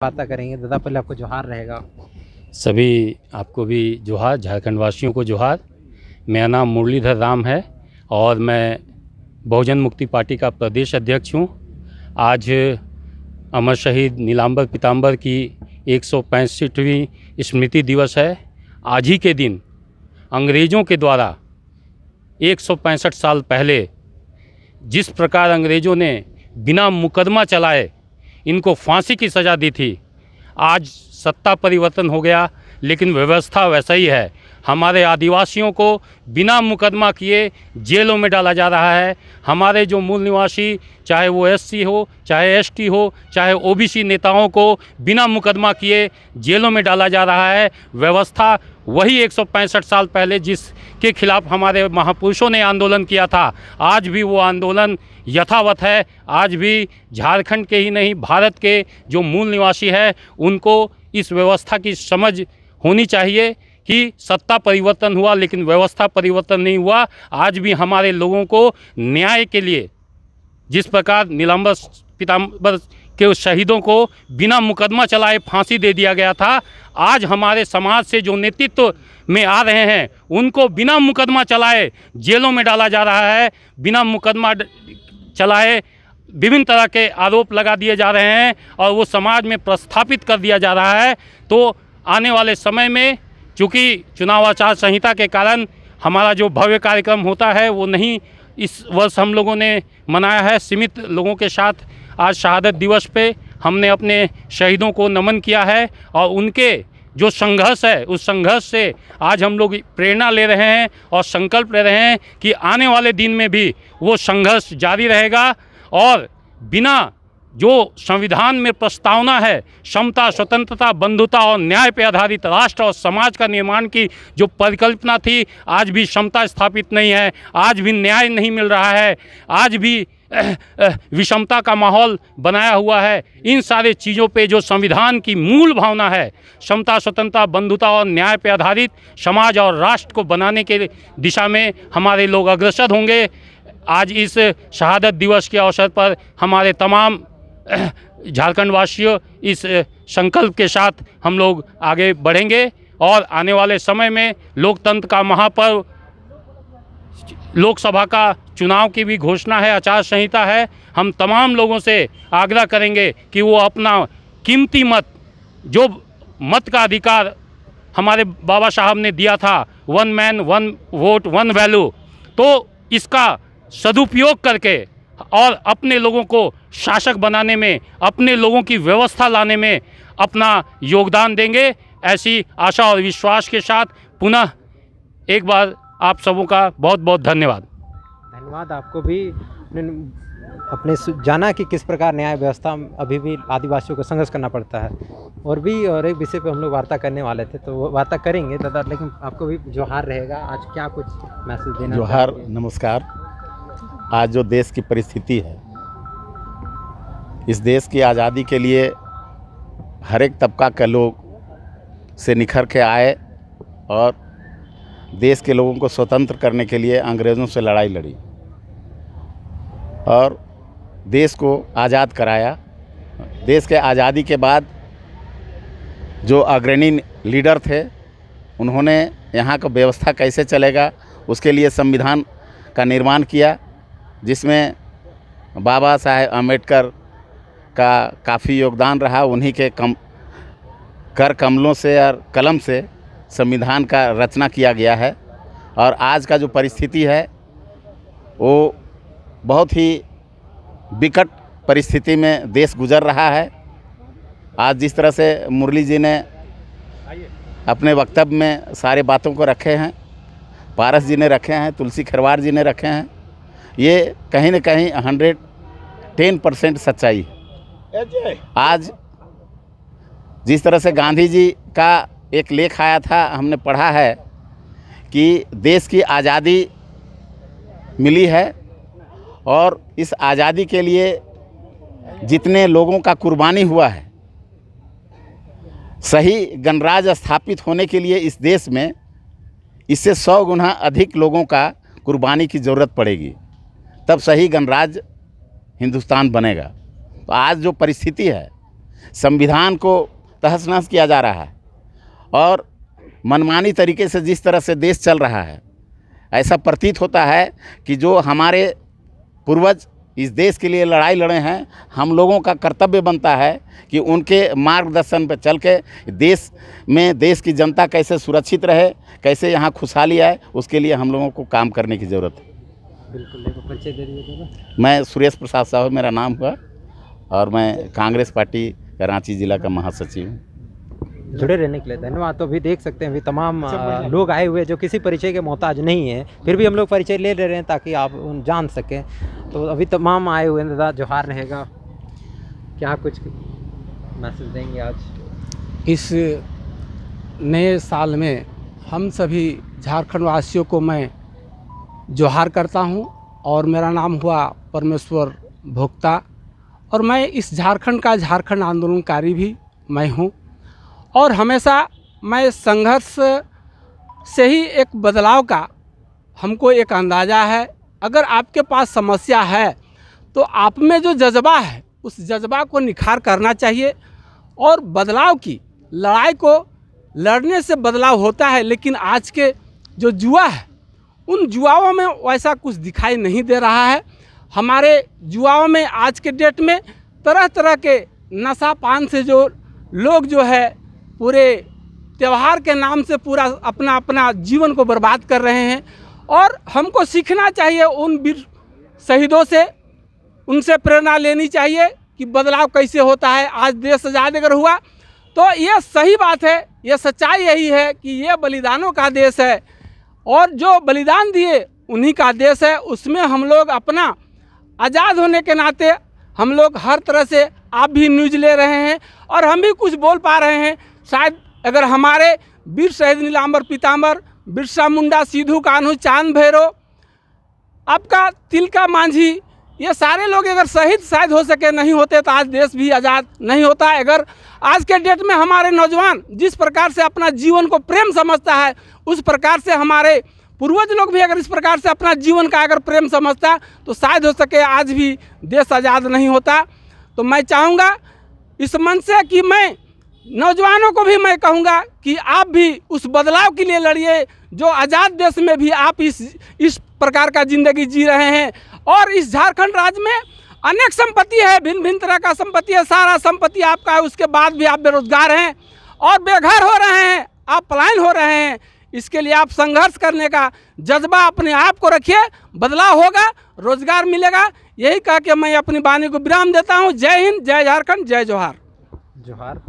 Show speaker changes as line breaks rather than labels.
बातें करेंगे। दादा पहले आपको जोहार रहेगा।
सभी आपको भी जोहार, झारखंड वासियों को जोहार। मेरा नाम मुरलीधर राम है और मैं बहुजन मुक्ति पार्टी का प्रदेश अध्यक्ष हूँ। आज अमर शहीद नीलांबर पीताम्बर की 165वीं स्मृति दिवस है। आज ही के दिन अंग्रेज़ों के द्वारा 165 साल पहले जिस प्रकार अंग्रेज़ों ने बिना मुकदमा चलाए इनको फांसी की सज़ा दी थी, आज सत्ता परिवर्तन हो गया लेकिन व्यवस्था वैसा ही है। हमारे आदिवासियों को बिना मुकदमा किए जेलों में डाला जा रहा है। हमारे जो मूल निवासी, चाहे वो एससी हो, चाहे एसटी हो, चाहे ओबीसी नेताओं को बिना मुकदमा किए जेलों में डाला जा रहा है। व्यवस्था वही 165 साल पहले जिसके खिलाफ हमारे महापुरुषों ने आंदोलन किया था, आज भी वो आंदोलन यथावत है। आज भी झारखंड के ही नहीं, भारत के जो मूल निवासी है उनको इस व्यवस्था की समझ होनी चाहिए कि सत्ता परिवर्तन हुआ लेकिन व्यवस्था परिवर्तन नहीं हुआ। आज भी हमारे लोगों को न्याय के लिए जिस प्रकार नीलांबर पीताम्बर के शहीदों को बिना मुकदमा चलाए फांसी दे दिया गया था, आज हमारे समाज से जो नेतृत्व में आ रहे हैं उनको बिना मुकदमा चलाए जेलों में डाला जा रहा है। बिना मुकदमा चलाए विभिन्न तरह के आरोप लगा दिए जा रहे हैं और वो समाज में प्रस्थापित कर दिया जा रहा है। तो आने वाले समय में चूँकि चुनाव आचार संहिता के कारण हमारा जो भव्य कार्यक्रम होता है वो नहीं इस वर्ष हम लोगों ने मनाया है। सीमित लोगों के साथ आज शहादत दिवस पे हमने अपने शहीदों को नमन किया है और उनके जो संघर्ष है उस संघर्ष से आज हम लोग प्रेरणा ले रहे हैं और संकल्प ले रहे हैं कि आने वाले दिन में भी वो संघर्ष जारी रहेगा और बिना जो संविधान में प्रस्तावना है समता, स्वतंत्रता, बंधुता और न्याय पर आधारित राष्ट्र और समाज का निर्माण की जो परिकल्पना थी, आज भी समता स्थापित नहीं है, आज भी न्याय नहीं मिल रहा है, आज भी विषमता का माहौल बनाया हुआ है। इन सारे चीज़ों पे जो संविधान की मूल भावना है समता, स्वतंत्रता, बंधुता और न्याय पर आधारित समाज और राष्ट्र को बनाने के दिशा में हमारे लोग अग्रसर होंगे। आज इस शहादत दिवस के अवसर पर हमारे तमाम झारखंड वासियों इस संकल्प के साथ हम लोग आगे बढ़ेंगे और आने वाले समय में लोकतंत्र का महापर्व लोकसभा का चुनाव की भी घोषणा है, आचार संहिता है। हम तमाम लोगों से आग्रह करेंगे कि वो अपना कीमती मत, जो मत का अधिकार हमारे बाबा साहब ने दिया था, 1 मैन 1 वोट 1 वैल्यू, तो इसका सदुपयोग करके और अपने लोगों को शासक बनाने में, अपने लोगों की व्यवस्था लाने में अपना योगदान देंगे। ऐसी आशा और विश्वास के साथ पुनः एक बार आप सबों का बहुत बहुत धन्यवाद।
धन्यवाद आपको भी। अपने जाना कि किस प्रकार न्याय व्यवस्था अभी भी आदिवासियों को संघर्ष करना पड़ता है और एक विषय पे हम लोग वार्ता करने वाले थे, तो वो वार्ता करेंगे दादा, लेकिन आपको भी जोहार रहेगा। आज क्या कुछ मैसेज देना?
जोहार, नमस्कार। आज जो देश की परिस्थिति है, इस देश की आज़ादी के लिए हर एक तबका के लोग से निखर के आए और देश के लोगों को स्वतंत्र करने के लिए अंग्रेज़ों से लड़ाई लड़ी और देश को आज़ाद कराया। देश के आज़ादी के बाद जो अग्रणी लीडर थे उन्होंने यहाँ का व्यवस्था कैसे चलेगा उसके लिए संविधान का निर्माण किया, जिसमें बाबा साहेब अम्बेडकर का काफ़ी योगदान रहा। उन्हीं के कर कमलों से और कलम से संविधान का रचना किया गया है और आज का जो परिस्थिति है वो बहुत ही विकट परिस्थिति में देश गुजर रहा है। आज जिस तरह से मुरली जी ने अपने वक्तव्य में सारे बातों को रखे हैं, पारस जी ने रखे हैं, तुलसी खरवार जी ने रखे हैं, ये कहीं न कहीं 110% सच्चाई है। आज जिस तरह से गांधी जी का एक लेख आया था, हमने पढ़ा है कि देश की आज़ादी मिली है और इस आज़ादी के लिए जितने लोगों का कुर्बानी हुआ है, सही गणराज्य स्थापित होने के लिए इस देश में इससे 100 गुना अधिक लोगों का कुर्बानी की ज़रूरत पड़ेगी, तब सही गणराज्य हिंदुस्तान बनेगा। तो आज जो परिस्थिति है संविधान को तहस नहस किया जा रहा है और मनमानी तरीके से जिस तरह से देश चल रहा है, ऐसा प्रतीत होता है कि जो हमारे पूर्वज इस देश के लिए लड़ाई लड़े हैं, हम लोगों का कर्तव्य बनता है कि उनके मार्गदर्शन पर चल के देश में देश की जनता कैसे सुरक्षित रहे, कैसे यहाँ खुशहाली आए, उसके लिए हम लोगों को काम करने की ज़रूरत है।
बिल्कुल, देखो परिचय दे दीजिए दादा।
मैं सुरेश प्रसाद साहब मेरा नाम हुआ और मैं कांग्रेस पार्टी कराची ज़िला का महासचिव हूँ।
जुड़े रहने के लिए धन्यवाद। तो अभी देख सकते हैं अभी तमाम लोग आए हुए जो किसी परिचय के मोहताज नहीं है, फिर भी हम लोग परिचय ले रहे हैं ताकि आप जान सकें। तो अभी तमाम आए हुए हैं। दादा जोहार रहेगा, क्या कुछ मैसेज देंगे आज
इस नए साल में? हम सभी झारखंड वासियों को मैं जोहार करता हूं और मेरा नाम हुआ परमेश्वर भोक्ता और मैं इस झारखंड का झारखंड आंदोलनकारी भी मैं हूं और हमेशा मैं संघर्ष से ही एक बदलाव का हमको एक अंदाज़ा है। अगर आपके पास समस्या है तो आप में जो जज्बा है उस जज्बा को निखार करना चाहिए और बदलाव की लड़ाई को लड़ने से बदलाव होता है। लेकिन आज के जो जुआ है उन जुआओं में वैसा कुछ दिखाई नहीं दे रहा है। हमारे जुआओं में आज के डेट में तरह तरह के नशा पान से जो लोग जो है पूरे त्यौहार के नाम से पूरा अपना अपना जीवन को बर्बाद कर रहे हैं और हमको सीखना चाहिए उन वीर शहीदों से, उनसे प्रेरणा लेनी चाहिए कि बदलाव कैसे होता है। आज देश आज़ाद अगर हुआ तो ये सही बात है, ये सच्चाई यही है कि ये बलिदानों का देश है और जो बलिदान दिए उन्हीं का देश है। उसमें हम लोग अपना आज़ाद होने के नाते हम लोग हर तरह से, आप भी न्यूज़ ले रहे हैं और हम भी कुछ बोल पा रहे हैं। शायद अगर हमारे वीर शहीद नीलांबर पीताम्बर, बिरसा मुंडा, सिद्धू कान्हू, चांद भैरव, आपका तिलका मांझी, ये सारे लोग अगर शहीद शायद हो सके नहीं होते तो आज देश भी आज़ाद नहीं होता। अगर आज के डेट में हमारे नौजवान जिस प्रकार से अपना जीवन को प्रेम समझता है, उस प्रकार से हमारे पूर्वज लोग भी अगर इस प्रकार से अपना जीवन का अगर प्रेम समझता तो शायद हो सके आज भी देश आज़ाद नहीं होता। तो मैं चाहूँगा इस मंच से कि मैं नौजवानों को भी मैं कहूँगा कि आप भी उस बदलाव के लिए लड़िए जो आज़ाद देश में भी आप इस प्रकार का ज़िंदगी जी रहे हैं। और इस झारखंड राज्य में अनेक संपत्ति है, भिन्न भिन्न तरह का संपत्ति है, सारा संपत्ति आपका है, उसके बाद भी आप बेरोजगार हैं और बेघर हो रहे हैं, आप पलायन हो रहे हैं। इसके लिए आप संघर्ष करने का जज्बा अपने आप को रखिए, बदलाव होगा, रोजगार मिलेगा। यही कह के मैं अपनी वाणी को विराम देता हूँ। जय हिंद, जय झारखंड, जय जोहार।
जोहार।